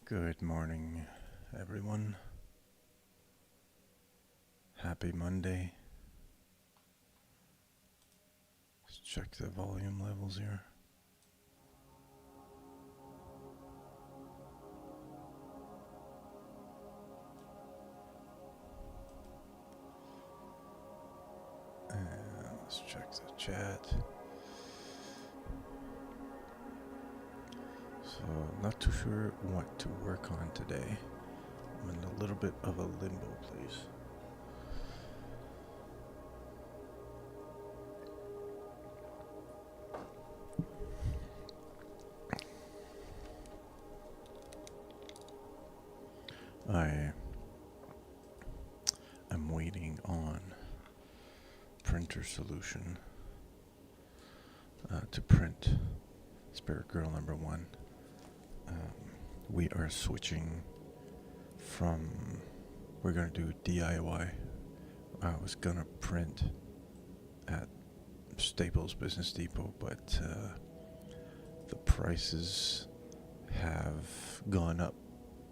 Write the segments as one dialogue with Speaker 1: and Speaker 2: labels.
Speaker 1: Good morning, everyone. Happy Monday. Let's check the volume levels here. And let's check the chat. So, not too sure what to work on today. I'm in a little bit of a limbo, please. I'm waiting on printer solution to print Spirit Girl number 1. We are switching from, we're going to do DIY. I was going to print at Staples Business Depot, but the prices have gone up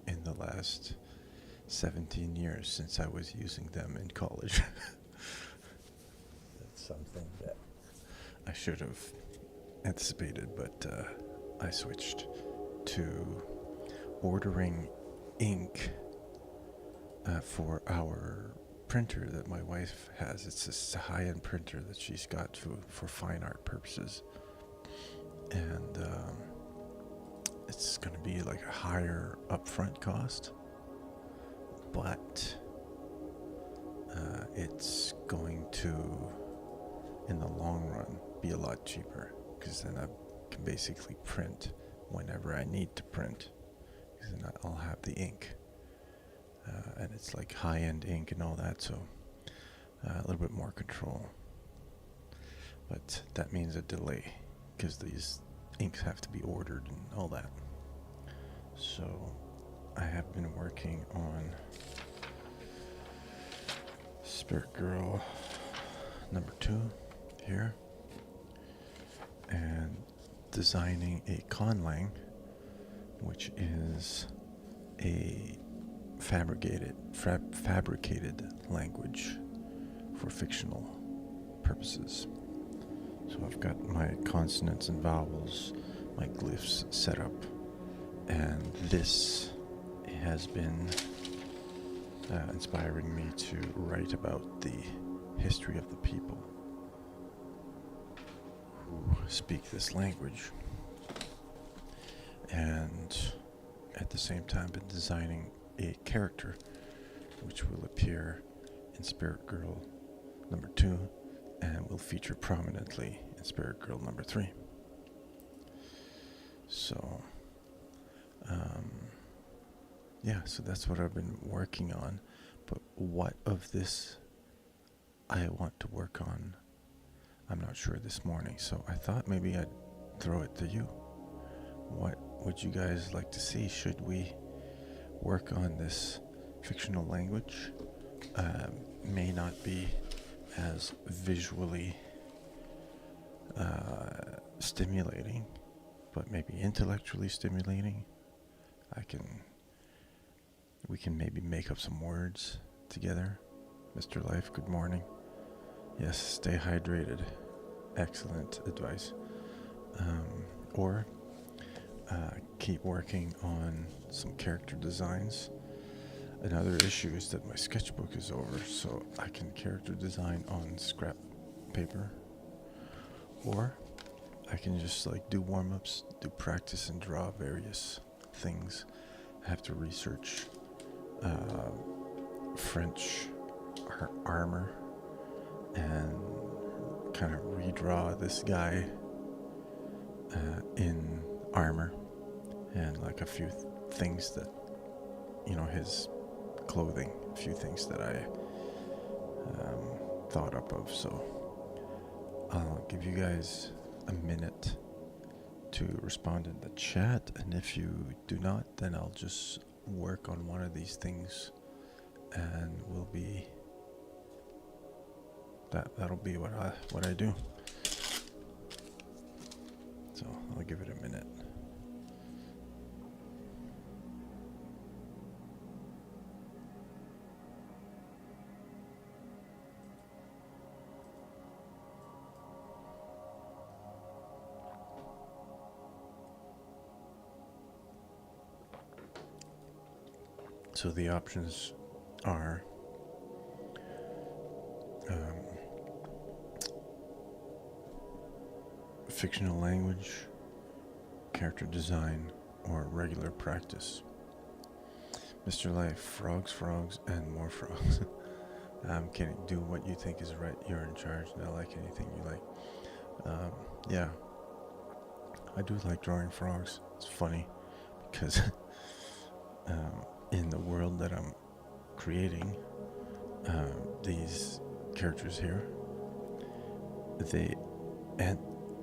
Speaker 1: in the last 17 years since I was using them in college. That's something that I should have anticipated, but I switched to ordering ink for our printer that my wife has. It's a high-end printer that she's got for fine art purposes, and it's going to be like a higher upfront cost, but it's going to, in the long run, be a lot cheaper, because then I can basically print whenever I need to print, because then I'll have the ink, and it's like high-end ink and all that, so a little bit more control. But that means a delay, because these inks have to be ordered and all that. So I have been working on Spirit Girl number 2 here, and designing a conlang, which is a fabricated language for fictional purposes. So I've got my consonants and vowels, my glyphs set up, and this has been inspiring me to write about the history of the people who speak this language, and at the same time been designing a character which will appear in Spirit Girl number 2 and will feature prominently in Spirit Girl number 3. So so that's what I've been working on. But what of this I want to work on, I'm not sure this morning. So I thought maybe I'd throw it to you. What would you guys like to see? Should we work on this fictional language? May not be as visually stimulating, but maybe intellectually stimulating. We can maybe make up some words together. Mr. Life, good morning. Yes, stay hydrated. Excellent advice. Or keep working on some character designs. Another issue is that my sketchbook is over, so I can character design on scrap paper. Or I can just do warm-ups, do practice, and draw various things. I have to research French armor and kind of redraw this guy in armor, and a few things that, his clothing, a few things that I thought up of. So I'll give you guys a minute to respond in the chat, and if you do not, then I'll just work on one of these things, and that'll be what I do. So I'll give it a minute. So the options are um, fictional language, character design, or regular practice. Mr. Life, frogs, frogs, and more frogs. I'm kidding. Do what you think is right. You're in charge. Not like anything you like. Yeah, I do like drawing frogs. It's funny because in the world that I'm creating, these characters here, they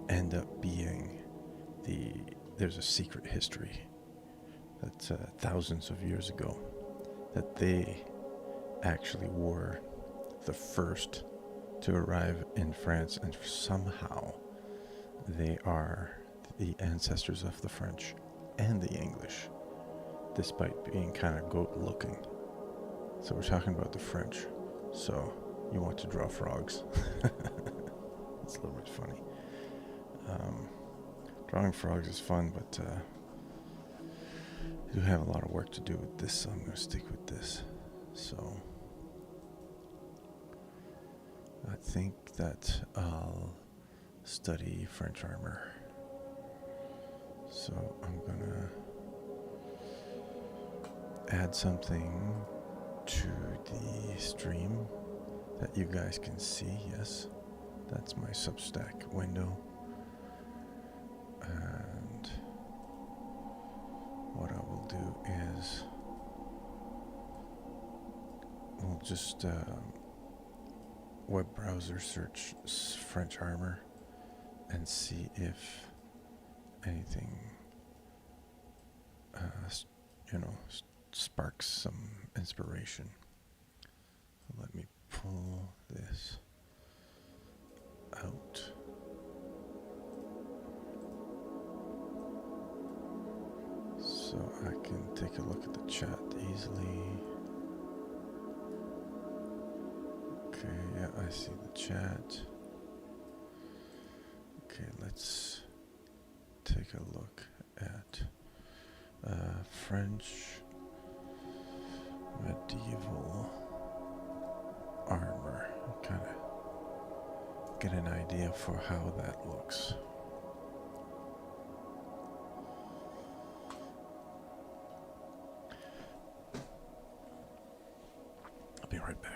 Speaker 1: end up being there's a secret history that's thousands of years ago that they actually were the first to arrive in France, and somehow they are the ancestors of the French and the English, despite being kind of goat looking. So we're talking about the French. So you want to draw frogs. It's a little bit funny. Drawing frogs is fun, but I do have a lot of work to do with this, so I'm going to stick with this. So I think that I'll study French armor. So I'm going to add something to the stream that you guys can see. Yes, that's my Substack window. And what I will do is we'll just web browser search French armor and see if anything sparks some inspiration. So let me pull this out. So I can take a look at the chat easily. Okay, yeah, I see the chat. Okay, let's take a look at French medieval armor. Kind of get an idea for how that looks. I'll be right back.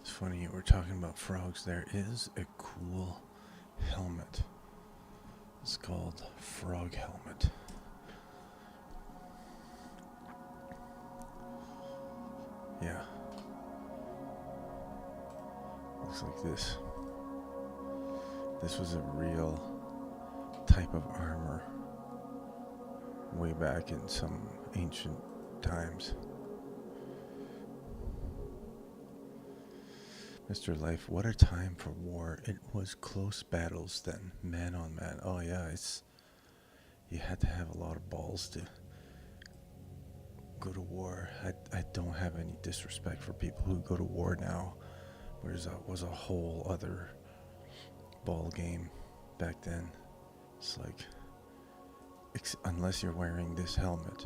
Speaker 1: Funny, we're talking about frogs. There is a cool helmet. It's called Frog Helmet. Yeah. Looks like this. This was a real type of armor way back in some ancient times. Mr. Life, what a time for war. It was close battles then, man on man. Oh yeah, you had to have a lot of balls to go to war. I don't have any disrespect for people who go to war now. Whereas was a whole other ball game back then. It's like, unless you're wearing this helmet,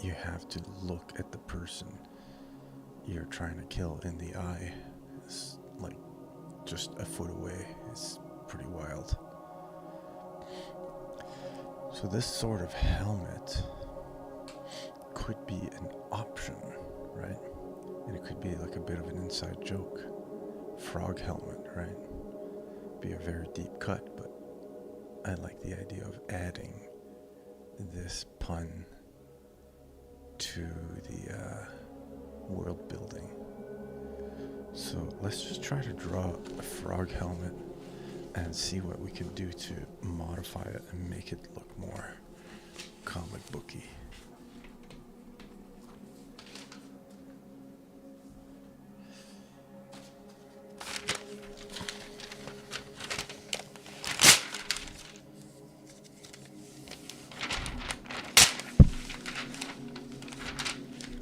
Speaker 1: you have to look at the person you're trying to kill in the eye. It's like just a foot away. It's pretty wild. So this sort of helmet could be an option, right? And it could be like a bit of an inside joke. Frog helmet, right? Be a very deep cut, but I like the idea of adding this pun to the world building. So So let's just try to draw a frog helmet and see what we can do to modify it and make it look more comic booky.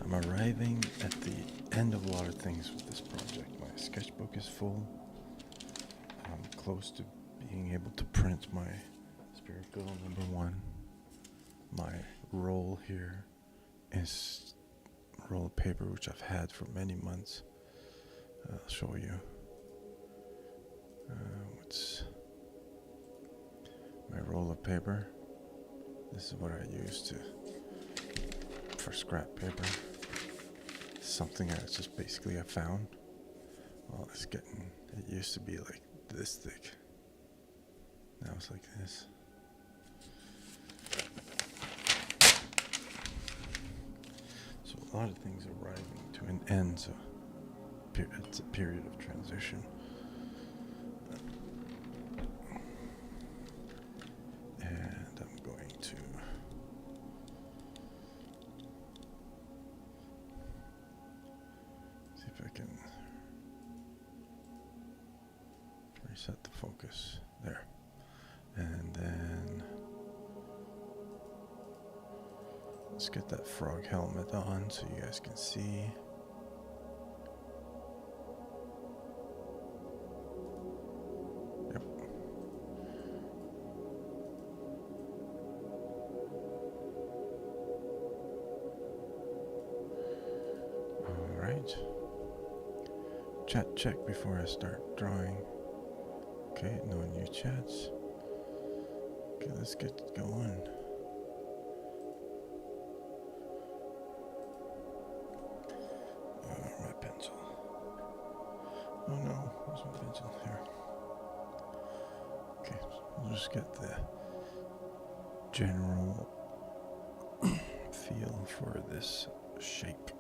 Speaker 1: I'm arriving at the end of a lot of things with this project. My sketchbook is full. I'm close to being able to print my spirit girl #1. My roll here is a roll of paper which I've had for many months. I'll show you. What's my roll of paper? This is what I use for scrap paper. Something that's just basically I found. Well, it used to be like this thick. Now it's like this. So a lot of things are arriving to an end, so it's a period of transition. And I'm going to see if I can reset the focus there. And then let's get that frog helmet on so you guys can see. Yep. All right. Chat check before I start drawing. Okay, no new chats. Okay, let's get going. My pencil. Oh no, where's my pencil? Here. Okay, we'll just get the general feel for this shape.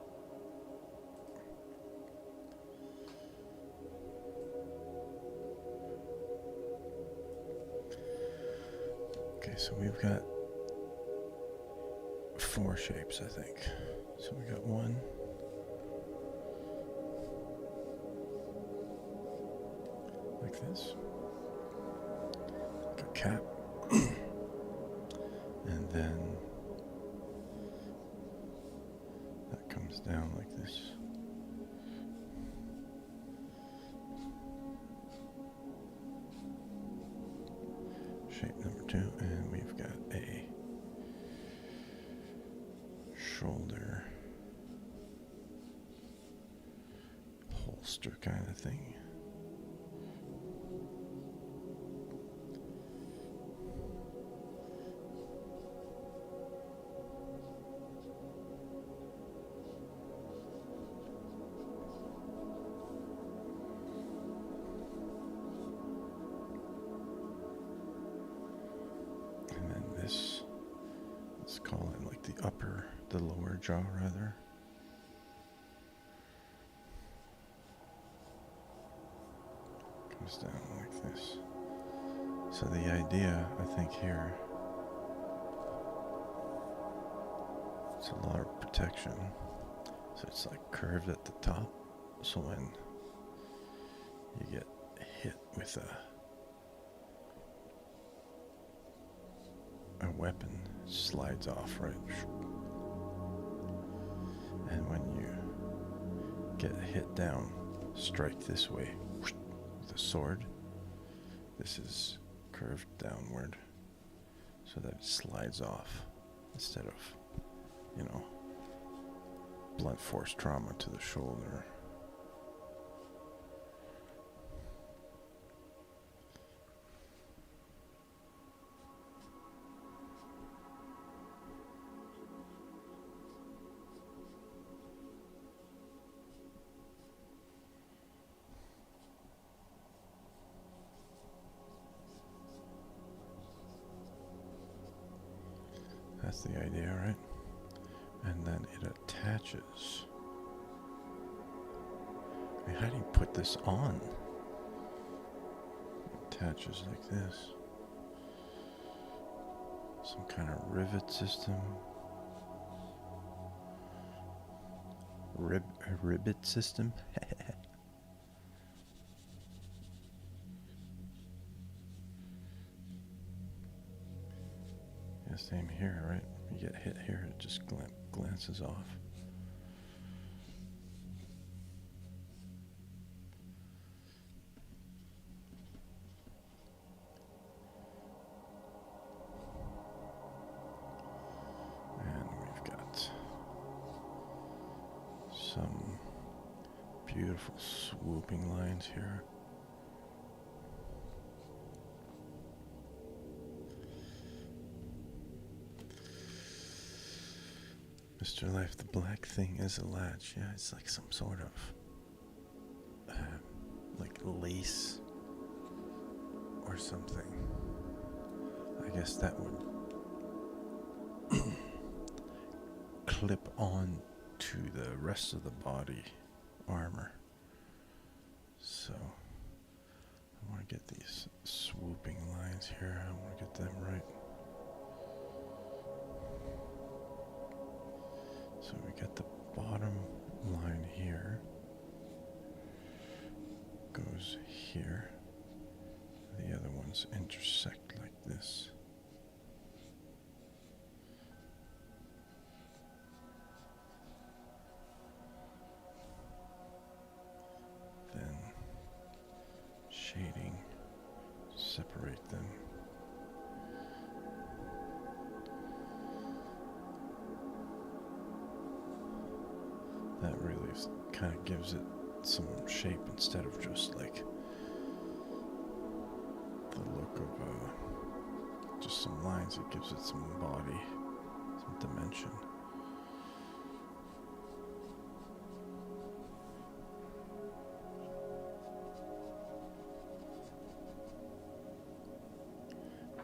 Speaker 1: Okay, so we've got 4 shapes, I think. So we got one. Like this. Like a cap. And then that comes down like this. Shape #2, and we've got a shoulder holster kind of thing. Let's call it like the lower jaw rather. Comes down like this. So the idea, I think here, it's a lot of protection. So it's like curved at the top. So when you get hit with a weapon, it slides off, right? And when you get hit down, strike this way with a sword. This is curved downward so that it slides off instead of, blunt force trauma to the shoulder. That's the idea, right? And then it attaches I mean, how do you put this on? It attaches like this. Some kind of rivet system. Ribbit system? Yeah, same here, right? You get hit here, it just glances off. And we've got some beautiful swooping lines here. Mr. Life, the black thing is a latch. Yeah, it's like some sort of like lace or something. I guess that would clip on to the rest of the body armor. So I want to get these swooping lines here. I want to get them right. So we get the bottom line here, goes here, the other ones intersect like this. Then shading, separate them. That really kind of gives it some shape instead of just like the look of just some lines. It gives it some body, some dimension.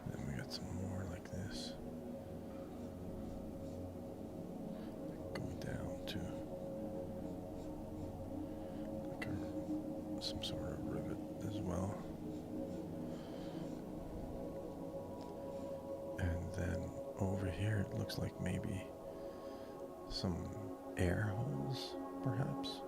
Speaker 1: Then we got some more like this, going down to some sort of rivet as well. And then over here it looks like maybe some air holes, perhaps.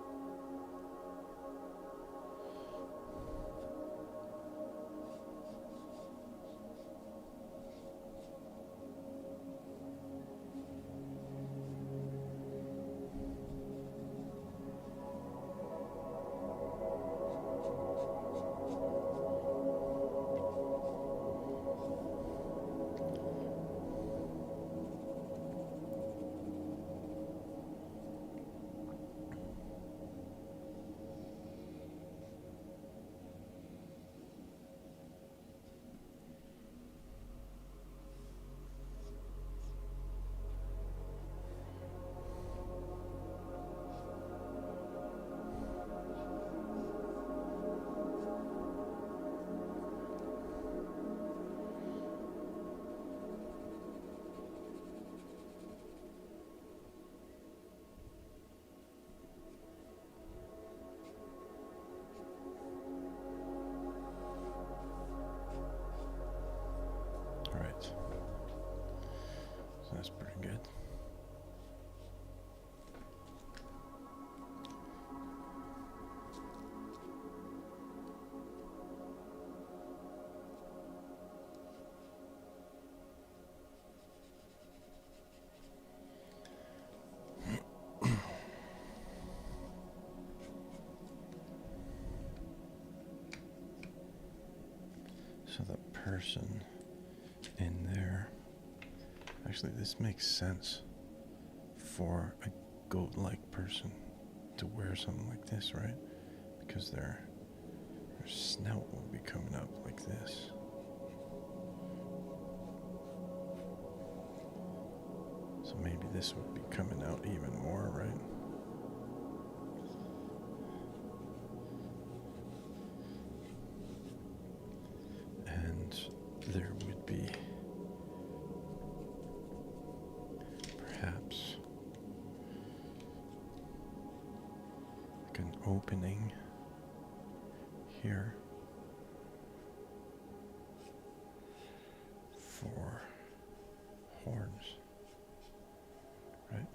Speaker 1: Alright, so that's pretty good. So the person in there, actually this makes sense for a goat-like person to wear something like this, right? Because their snout will be coming up like this. So maybe this would be coming out even more, right? And there would be perhaps like an opening here for horns, right?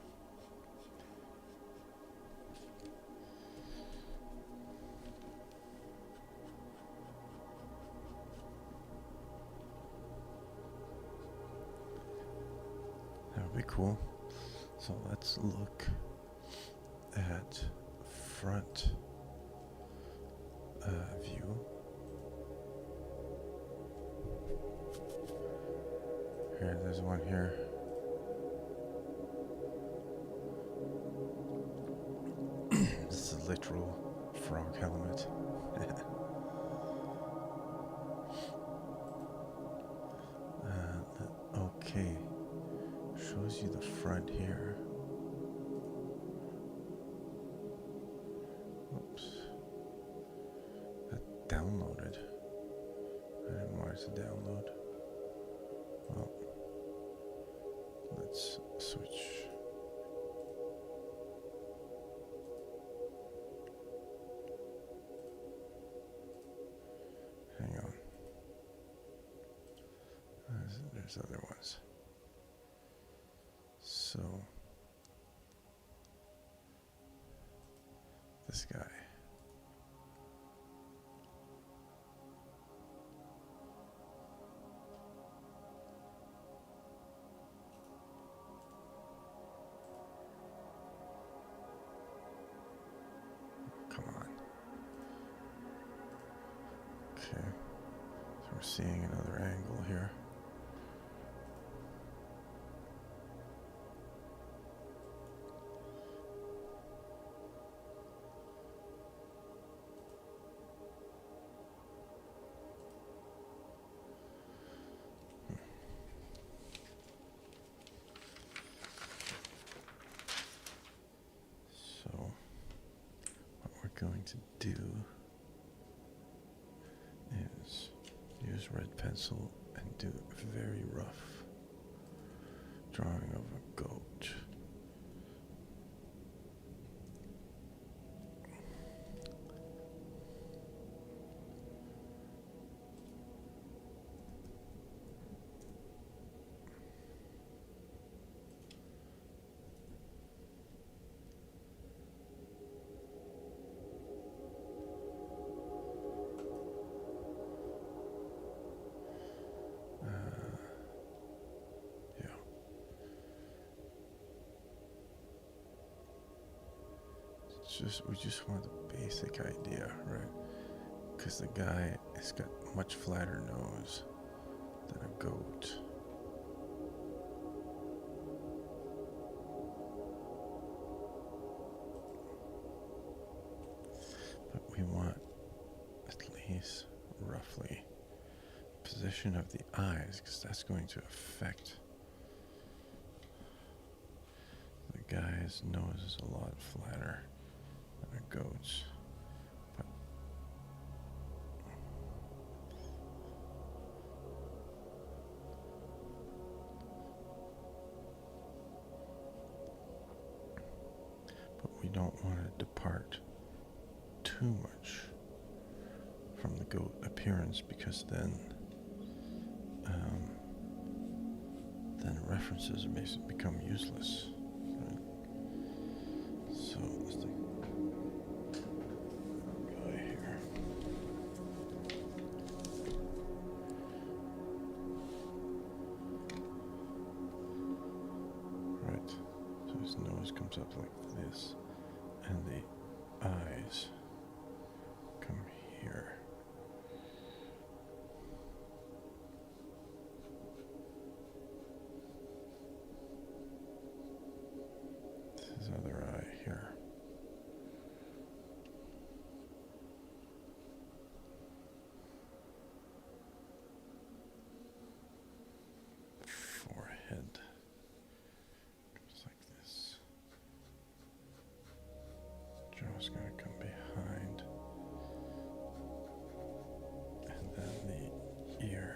Speaker 1: That would be cool. So let's look at front view. Here, there's one here. This is a literal frog helmet. Okay, shows you the front here. Oops, that downloaded. I didn't want it to download. Well, let's switch. Hang on. There's other ones. So, this guy. Come on. Okay. So we're seeing another angle here. So, what we're going to do is use red pencil and do a very rough drawing of a goat. We just want the basic idea, right? Because the guy has got much flatter nose than a goat. But we want at least roughly position of the eyes, because that's going to affect the guy's nose is a lot flatter than a goat's. But we don't want to depart too much from the goat appearance, because then references become useless. Right? So let's take a guy here. Right. So his nose comes up like this, and the eyes come here. His other eye here. Forehead goes like this. Jaw's gonna come behind, and then the ear.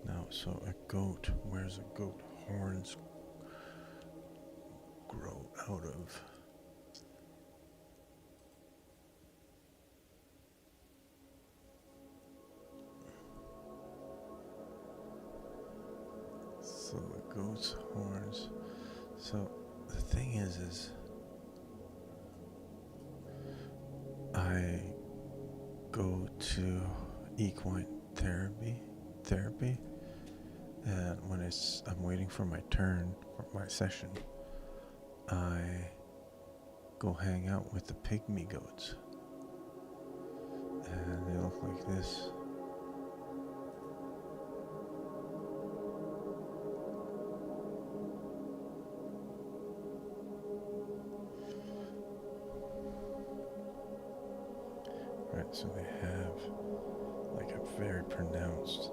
Speaker 1: Now, so a goat wears a goat horns out of. So the goat's horns. So the thing is I go to equine therapy, and when I'm waiting for my turn for my session, I go hang out with the pygmy goats, and they look like this. Right, so they have like a very pronounced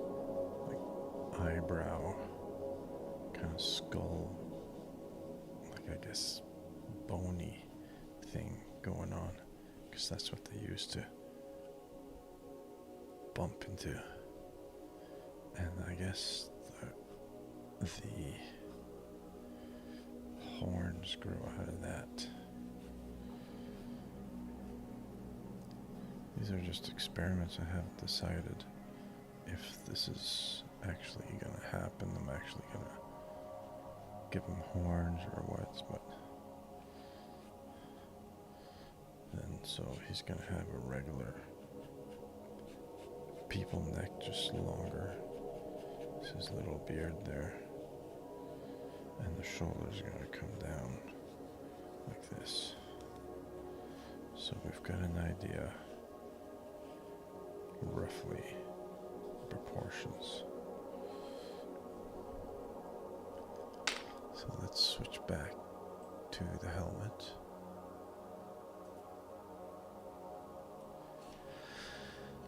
Speaker 1: like eyebrow, kind of skull, like I guess bony thing going on, because that's what they used to bump into. And I guess the horns grow out of that. These are just experiments. I haven't decided if this is actually going to happen. I'm actually going to give him horns or what, but then so he's going to have a regular people neck, just longer. This is little beard there, and the shoulders are going to come down like this. So we've got an idea roughly proportions. So let's switch back to the helmet.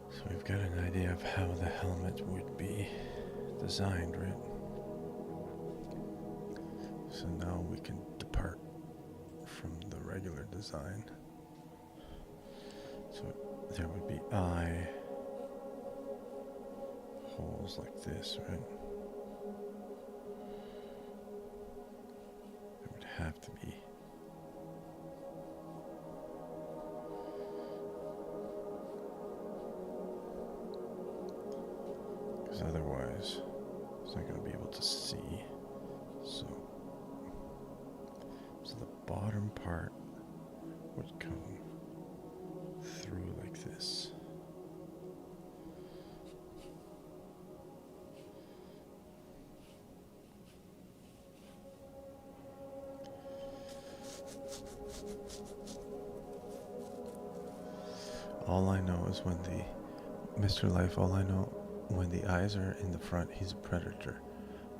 Speaker 1: So we've got an idea of how the helmet would be designed, right? So now we can depart from the regular design. So there would be eye holes like this, right? There would have to be. Because otherwise, it's not going to be able to see. So the bottom part would come through like this. All I know is when Mr. Life, all I know, when the eyes are in the front, he's a predator.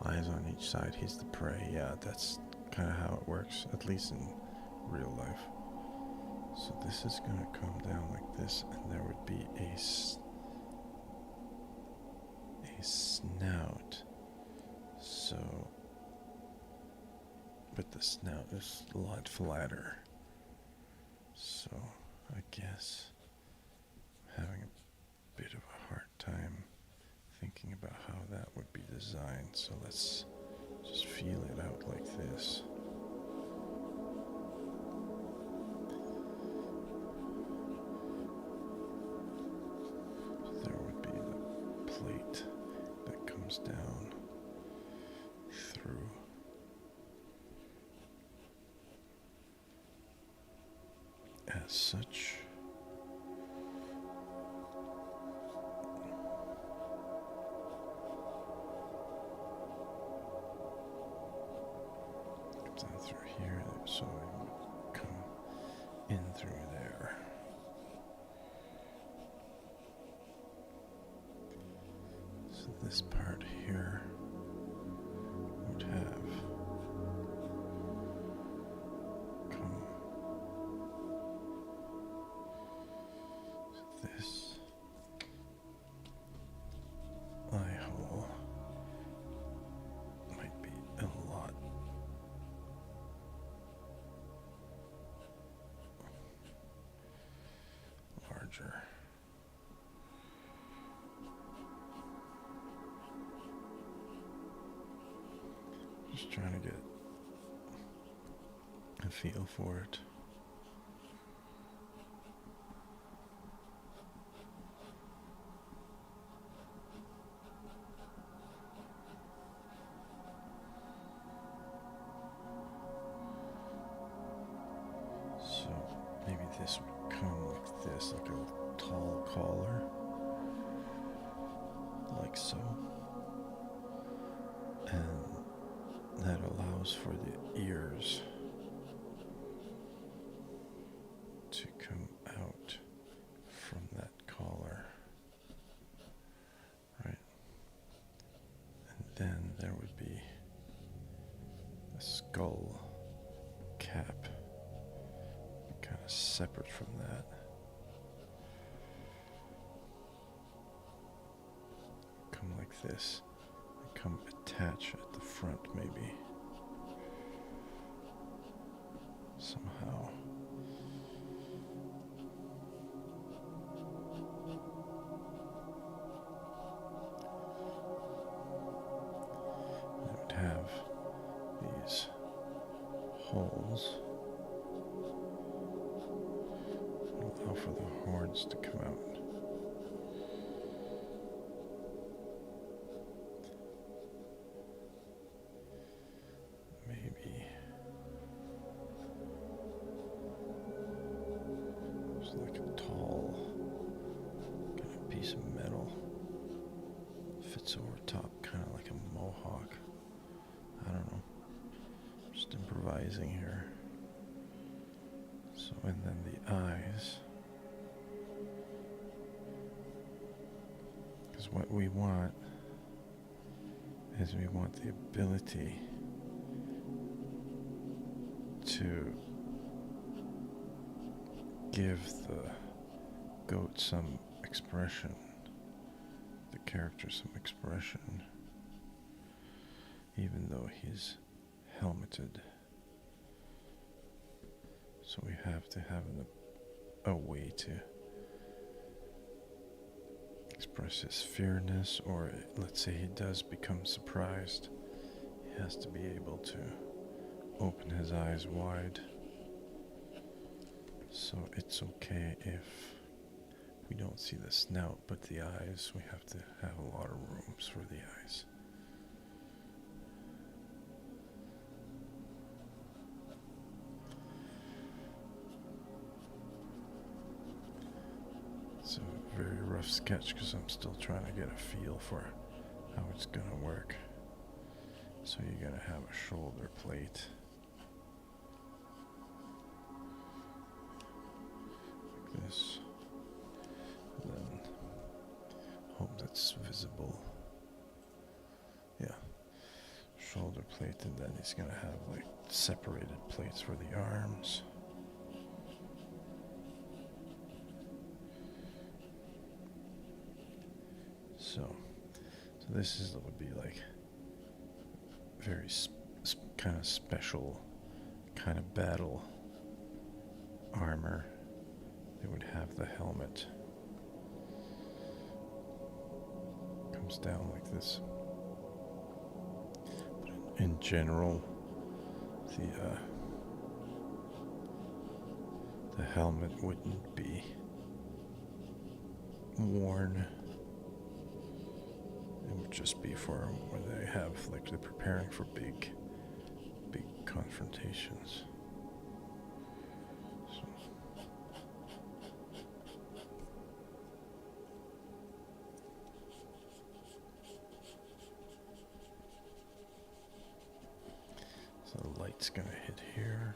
Speaker 1: Eyes on each side, he's the prey. Yeah, that's kind of how it works, at least in real life. So this is going to come down like this, and there would be a snout. So, but the snout is a lot flatter. So, I guess I'm having a bit of a hard time thinking about how that would be designed. So let's just feel it out like this. There would be the plate that comes down through. As such, comes down through here, so it would come in through there. So this part here would have come. So this eye hole might be a lot larger. Just trying to get a feel for it. So maybe this would come like this, like a tall collar, like so. And that allows for the ears to come out from that collar, right? And then there would be a skull cap, kind of separate from that. Come like this, and come attach at the front maybe, somehow. It would have these holes, allow for the horns to come out. Maybe it's like a tall kind of piece of metal, fits over top, kind of like a mohawk. I don't know, just improvising here. So, and then the eyes, because what we want is we want the ability to give the goat some expression, the character some expression, even though he's helmeted. So we have to have a way to express his fearness, or let's say he does become surprised, he has to be able to open his eyes wide. So it's okay if we don't see the snout, but the eyes, we have to have a lot of rooms for the eyes. It's a very rough sketch because I'm still trying to get a feel for how it's going to work. So you're going to have a shoulder plate. Like this. And then hope that's visible. Yeah. Shoulder plate, and then he's going to have like separated plates for the arms. So this would be like very kind of special kind of battle armor. They would have the helmet. Comes down like this. But in general, the helmet wouldn't be worn. It would just be for when they have, like, they're preparing for big confrontations. So the light's gonna hit here.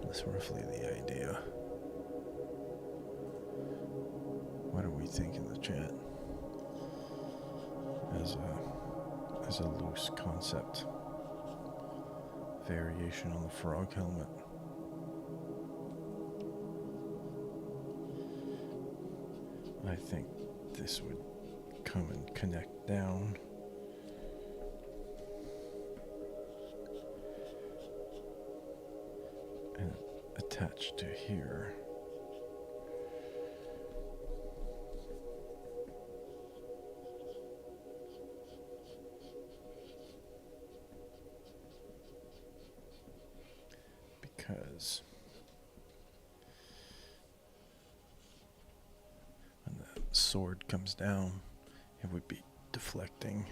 Speaker 1: That's roughly the idea. What do we think in the chat? As a loose concept. Variation on the frog helmet. I think this would come and connect down. And attach to here. Because when the sword comes down, it would be deflecting.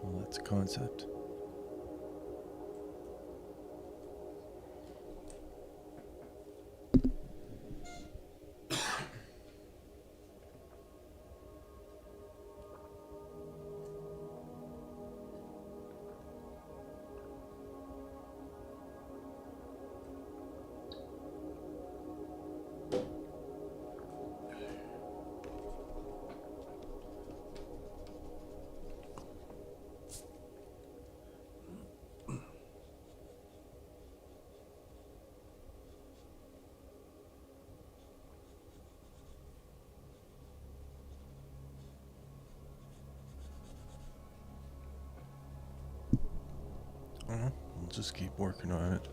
Speaker 1: Well, that's a concept. We'll just keep working on it.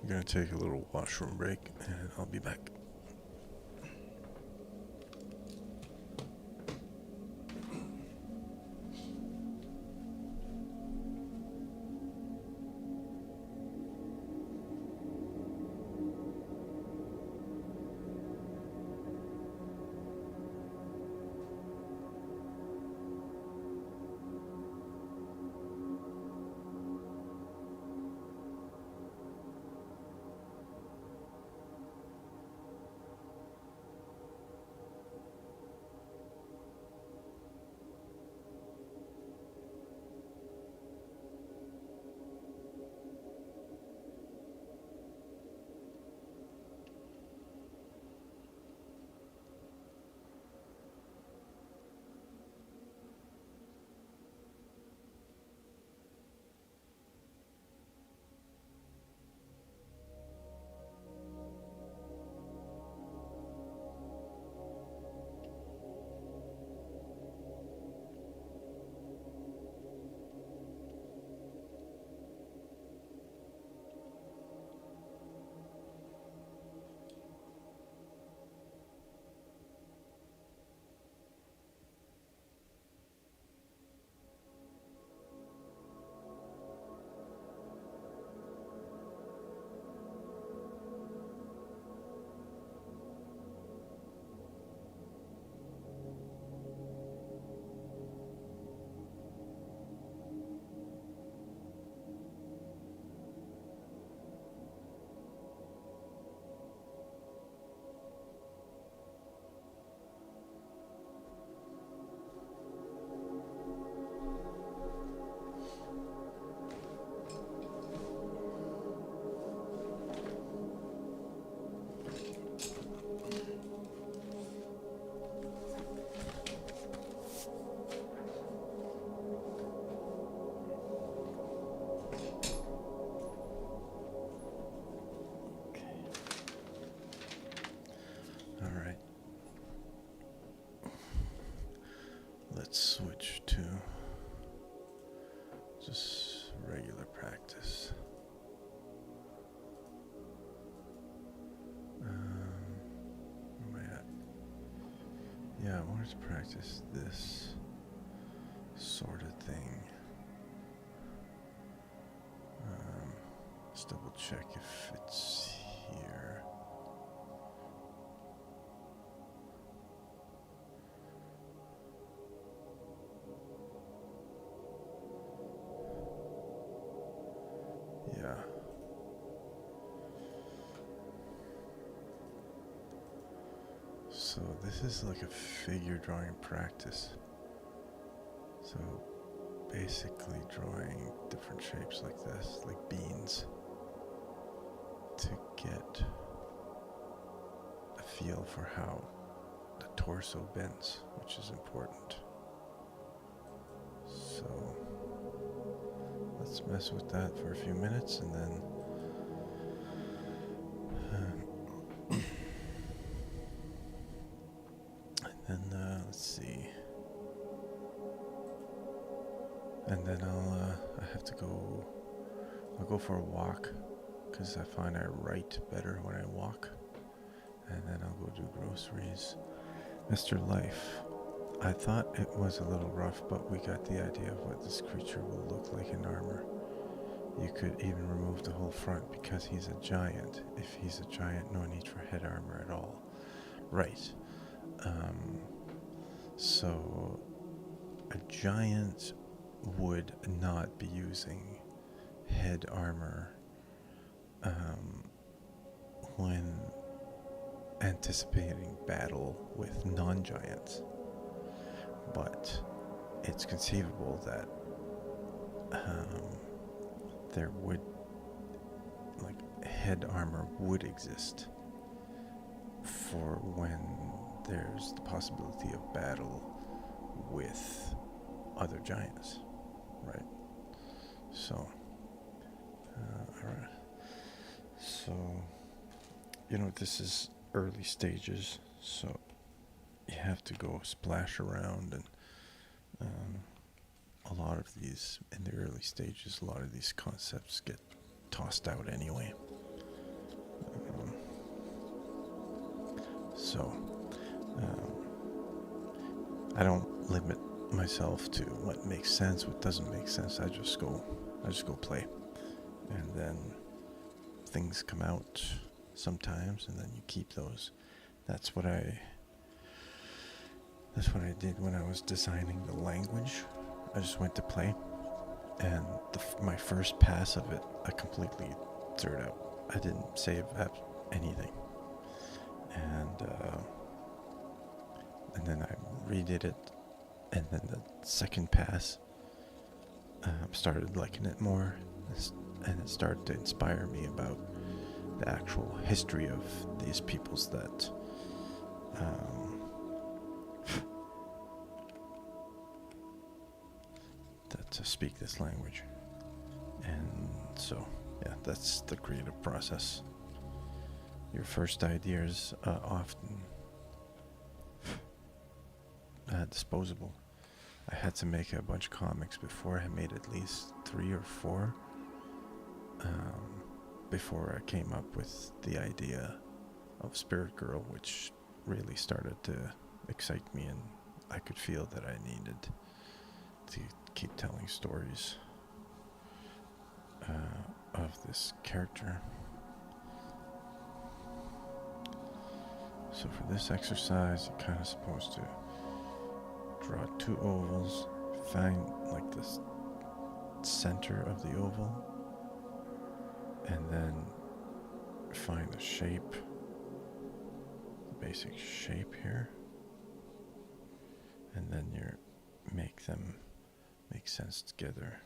Speaker 1: I'm gonna take a little washroom break and I'll be back. yeah, I wanted to practice this sort of thing. Let's double check if it's here. Yeah. So this is like a figure drawing practice. So basically drawing different shapes like this, like beans, to get a feel for how the torso bends, which is important. So let's mess with that for a few minutes and then let's see. And then I have to go, I'll go for a walk, because I find I write better when I walk. And then I'll go do groceries. Mr. Life, I thought it was a little rough, but we got the idea of what this creature will look like in armor. You could even remove the whole front because he's a giant. If he's a giant, no need for head armor at all. Right. So a giant would not be using head armor when anticipating battle with non-giants, but it's conceivable that there would, like, head armor would exist for when there's the possibility of battle with other giants, right? So, alright. So, this is early stages, so you have to go splash around, and a lot of these, in the early stages, a lot of these concepts get tossed out anyway. I don't limit myself to what makes sense, what doesn't make sense. I just go play, and then things come out sometimes, and then you keep those. That's what I did when I was designing the language. I just went to play, and my first pass of it, I completely threw it out. I didn't save anything, and then I redid it, and then the second pass started liking it more, and it started to inspire me about the actual history of these peoples that speak this language. And so, yeah, that's the creative process. Your first ideas often disposable. I had to make a bunch of comics before. I made at least 3 or 4 before I came up with the idea of Spirit Girl, which really started to excite me, and I could feel that I needed to keep telling stories of this character. So for this exercise, you're kind of supposed to draw 2 ovals, find like the center of the oval, and then find the shape, the basic shape here, and then you make them make sense together.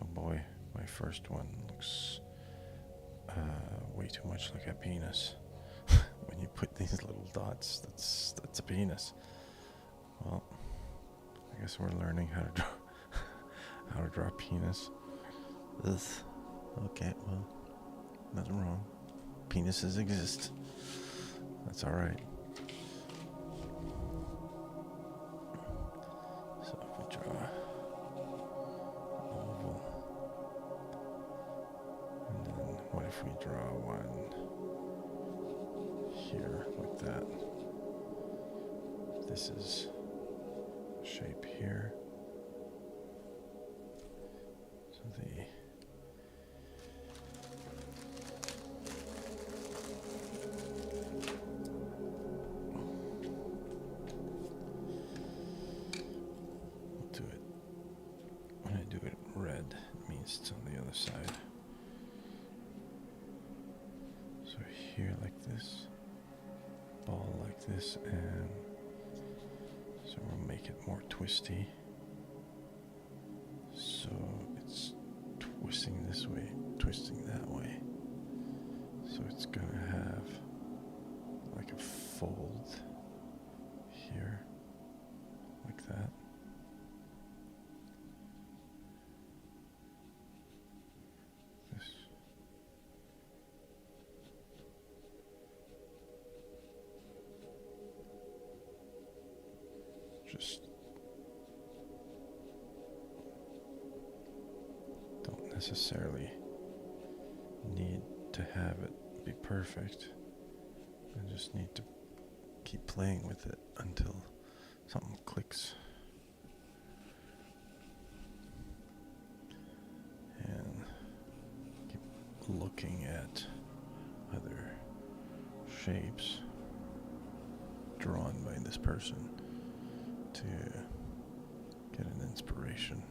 Speaker 1: Oh boy, my first one looks way too much like a penis. When you put these little dots, that's a penis. Well, I guess we're learning how to draw penis. Ugh. Okay, well, nothing wrong. Penises exist. That's all right. So if we draw an oval, and then what if we draw one here like that. This is shape here. So we'll do it. When I do it red, it means it's on the other side. So here like this, ball like this, and so we'll make it more twisty. So it's twisting this way, twisting that way. So it's gonna have like a fold here, like that. This. Just don't necessarily need to have it be perfect. I just need to keep playing with it until something clicks. And keep looking at other shapes drawn by this person to get an inspiration.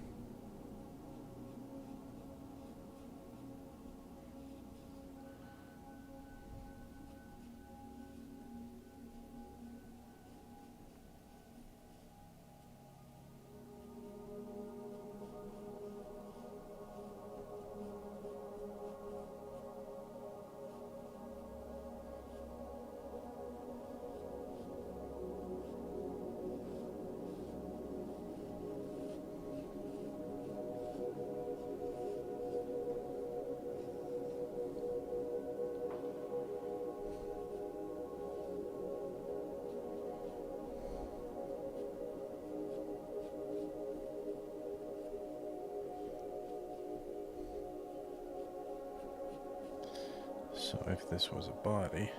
Speaker 1: So if this was a body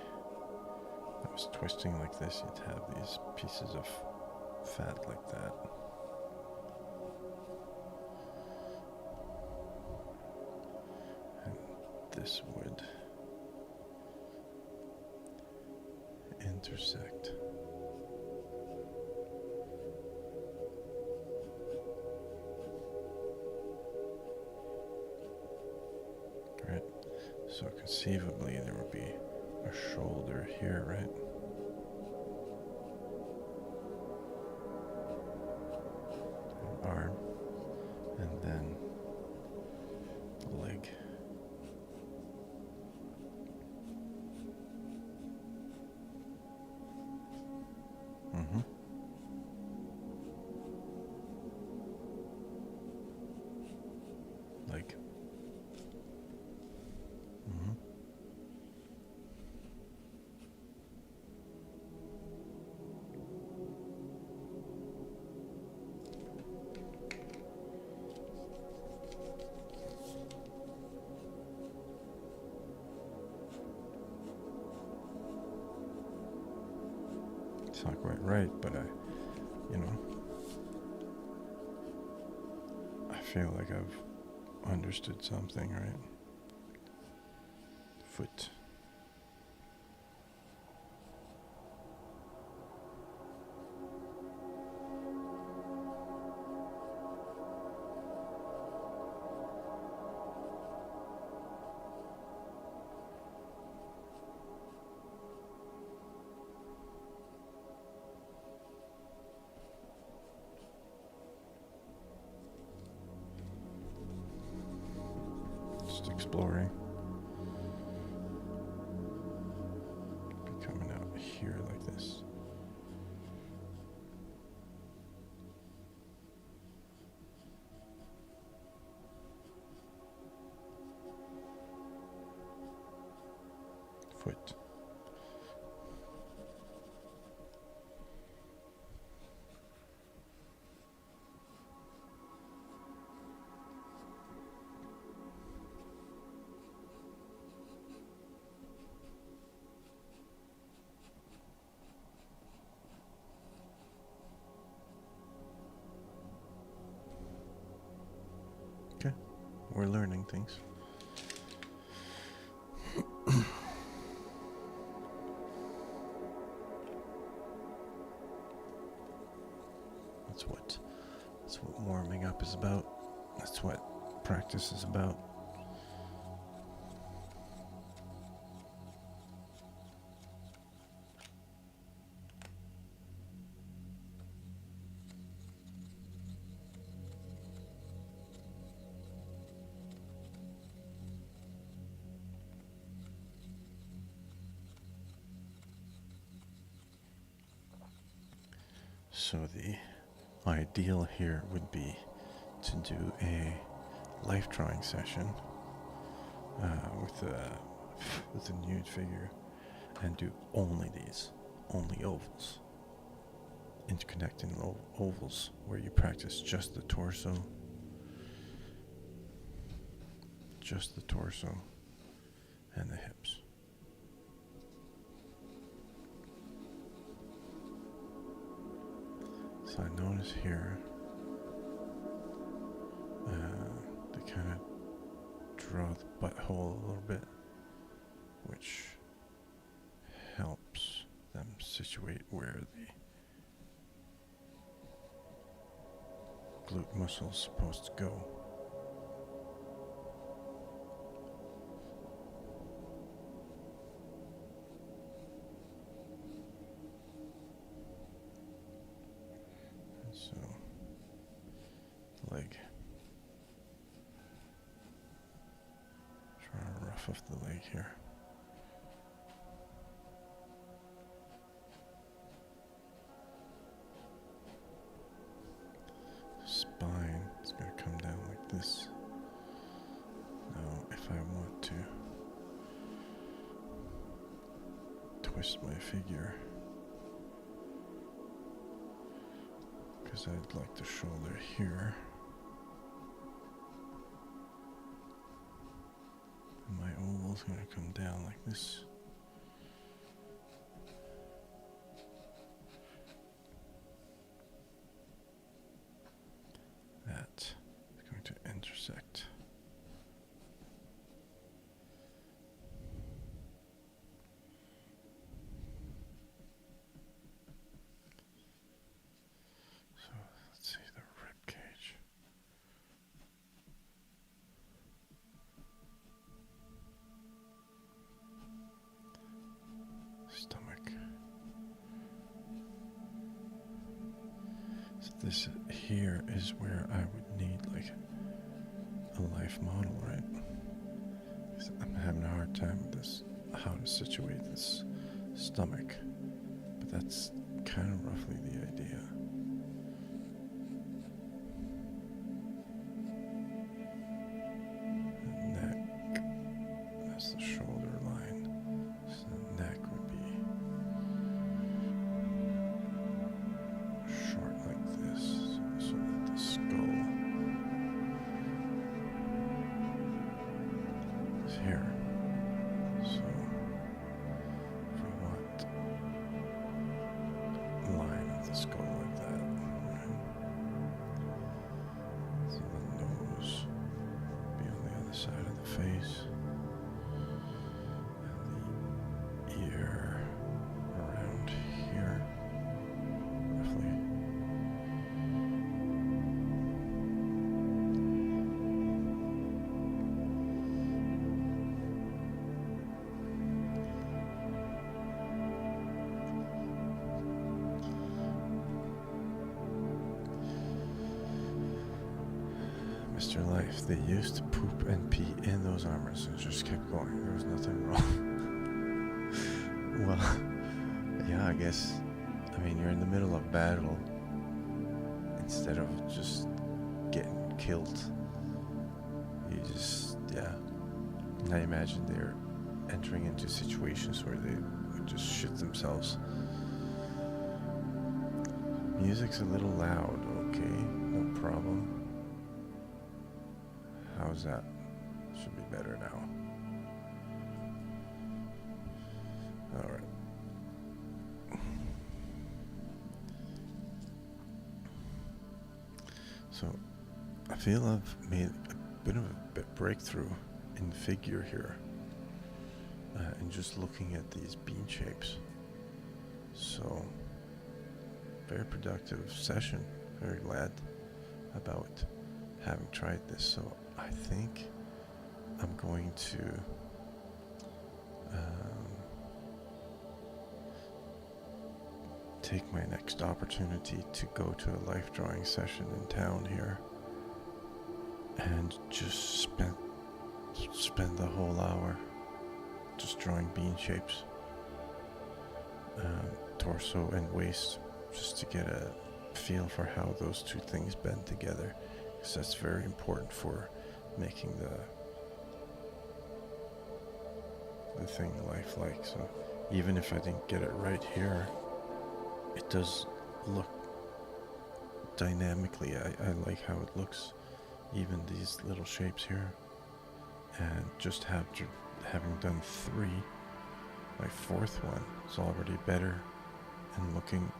Speaker 1: that was twisting like this, you'd have these pieces of fat like that. And this would intersect. Right? So conceivably there would be a shoulder here, right? An arm, and then the leg. Mm-hmm. Leg. Mm-hmm. It's not quite right, but I feel like I've understood something, right? Foot. Just exploring. Be coming out here like this. Foot. we're learning things. That's what warming up is about. That's what practice is about. So the ideal here would be to do a life drawing session with a nude figure, and do only ovals, interconnecting ovals, where you practice just the torso and the hips. So I notice here they kind of draw the butthole a little bit, which helps them situate where the glute muscle is supposed to go. So, leg. Try to rough off the leg here. Spine is going to come down like this. Now, if I want to twist my figure, because I'd like the shoulder here, and my oval's going to come down like this. That is going to intersect. So let's see the rib cage. Stomach. So this here is where I would need like a life model, right? 'Cause I'm having a hard time with this, how to situate this stomach, but that's kind of roughly the idea. The neck, that's the shoulder line, so the neck would be short like this, so that the skull is here. So if we want a line of the skull like that, right? So the nose be on the other side of the face, and the ear around here, roughly. Mr. Life, they used to poop and pee in those armors and just kept going. There was nothing wrong. Well, yeah, I guess. I mean, you're in the middle of battle. Instead of just getting killed, you just, yeah. I imagine they're entering into situations where they would just shit themselves. Music's a little loud, okay, no problem. How's that? Should be better now. Alright. So, I feel I've made a bit of a breakthrough in figure here, and just looking at these bean shapes. So, very productive session. Very glad about having tried this. So I think I'm going to take my next opportunity to go to a life drawing session in town here and just spend the whole hour just drawing bean shapes, torso and waist, just to get a feel for how those two things bend together, because that's very important for making the thing lifelike. So even if I didn't get it right here, it does look dynamically. I like how it looks, even these little shapes here. And just having done 3, my 4th one is already better and looking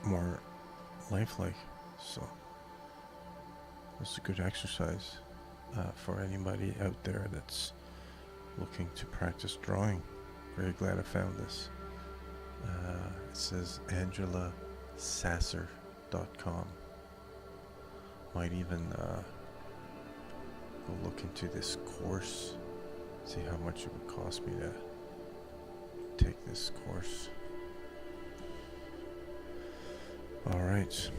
Speaker 1: more lifelike. So it's a good exercise for anybody out there that's looking to practice drawing. Very glad I found this. It says AngelaSasser.com. Might even go look into this course, see how much it would cost me to take this course. Alright,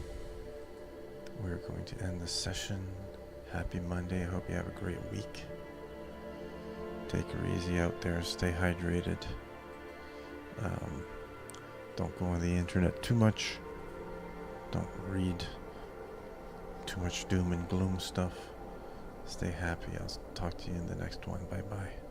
Speaker 1: we're going to end the session. Happy Monday. I hope you have a great week. Take it easy out there. Stay hydrated. Don't go on the internet too much. Don't read too much doom and gloom stuff. Stay happy. I'll talk to you in the next one. Bye bye.